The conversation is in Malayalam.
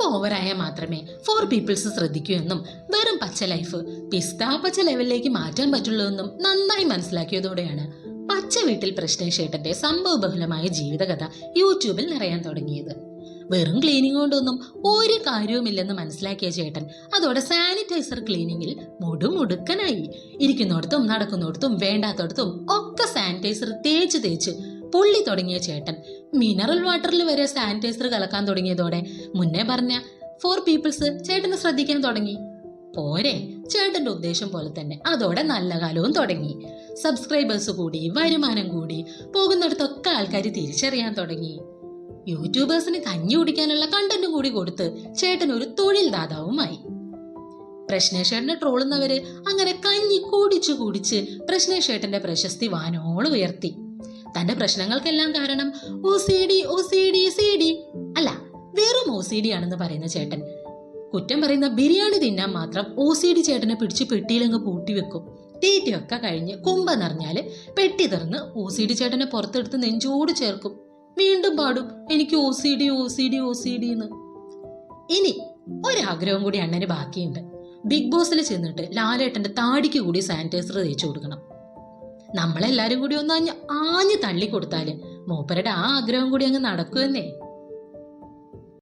കൊഴുപ്പ് ഓവറായാൽ മാത്രമേ ഫോർ പീപ്പിൾസ് ശ്രദ്ധിക്കൂ എന്നും വെറും പച്ച ലൈഫ് പിസ്ത പച്ച ലെവലിലേക്ക് മാറ്റാൻ പറ്റുള്ളൂ എന്നും നന്നായി മനസ്സിലാക്കിയതോടെയാണ് പച്ച വീട്ടിൽ പ്രശ്നേഷേട്ടന്റെ സംഭവബഹുലമായ ജീവിതകഥ യൂട്യൂബിൽ നിറയാൻ തുടങ്ങിയത്. വെറും ക്ലീനിങ് കൊണ്ടൊന്നും ഒരു കാര്യവുമില്ലെന്ന് മനസ്സിലാക്കിയ ചേട്ടൻ അതോടെ സാനിറ്റൈസർ ക്ലീനിങ്ങിൽ മുടുമുടുക്കനായി. ഇരിക്കുന്നിടത്തും നടക്കുന്നിടത്തും വേണ്ടാത്തടത്തും ഒക്കെ സാനിറ്റൈസർ തേച്ച് പൊള്ളി തുടങ്ങിയ ചേട്ടൻ മിനറൽ വാട്ടറിൽ വരെ സാനിറ്റൈസർ കലക്കാൻ തുടങ്ങിയതോടെ മുന്നേ പറഞ്ഞ ഫോർ പീപ്പിൾസ് ചേട്ടനെ ശ്രദ്ധിക്കാൻ തുടങ്ങി. പോരെ, ചേട്ടന്റെ ഉദ്ദേശം പോലെ തന്നെ അതോടെ നല്ല കാലവും തുടങ്ങി. സബ്സ്ക്രൈബേഴ്സ് കൂടി, വരുമാനം കൂടി, പോകുന്നിടത്തൊക്കെ ആൾക്കാർ തിരിച്ചറിയാൻ തുടങ്ങി. യൂട്യൂബേഴ്സിന് കഞ്ഞി കുടിക്കാനുള്ള കണ്ടന്റ് കൂടി കൊടുത്ത് ചേട്ടൻ ഒരു തൊഴിൽ ദാതാവുമായി. പ്രശ്നേഷേട്ടനെ ട്രോളുന്നവര് അങ്ങനെ കഞ്ഞി കുടിച്ച് പ്രശ്നേഷേട്ടന്റെ പ്രശസ്തി വാനോളം ഉയർത്തി. തന്റെ പ്രശ്നങ്ങൾക്കെല്ലാം കാരണം OCD അല്ല, വെറും OCD ആണെന്ന് പറയുന്ന ചേട്ടൻ കുറ്റം പറയുന്ന ബിരിയാണി തിന്നാൻ മാത്രം OCD ചേട്ടനെ പിടിച്ച് പെട്ടിയിലങ്ങ് പൂട്ടിവെക്കും. തീറ്റയൊക്കെ കഴിഞ്ഞ് കുമ്പ നിറഞ്ഞാല് പെട്ടി തുറന്ന് OCD ചേട്ടനെ പുറത്തെടുത്ത് നെഞ്ചോട് ചേർക്കും. വീണ്ടും പാടും, എനിക്ക് OCD എന്ന്. ഇനി ഒരാഗ്രഹം കൂടി അണ്ണന് ബാക്കിയുണ്ട്. ബിഗ് ബോസിൽ ചെന്നിട്ട് ലാലേട്ടന്റെ താടിക്ക് കൂടി സാനിറ്റൈസർ തേച്ചു കൊടുക്കണം. നമ്മളെല്ലാരും കൂടി ഒന്ന് ആഞ്ഞ് തള്ളിക്കൊടുത്താല് മൂപ്പരുടെ ആ ആഗ്രഹം കൂടി അങ്ങ് നടക്കുമെന്നേ.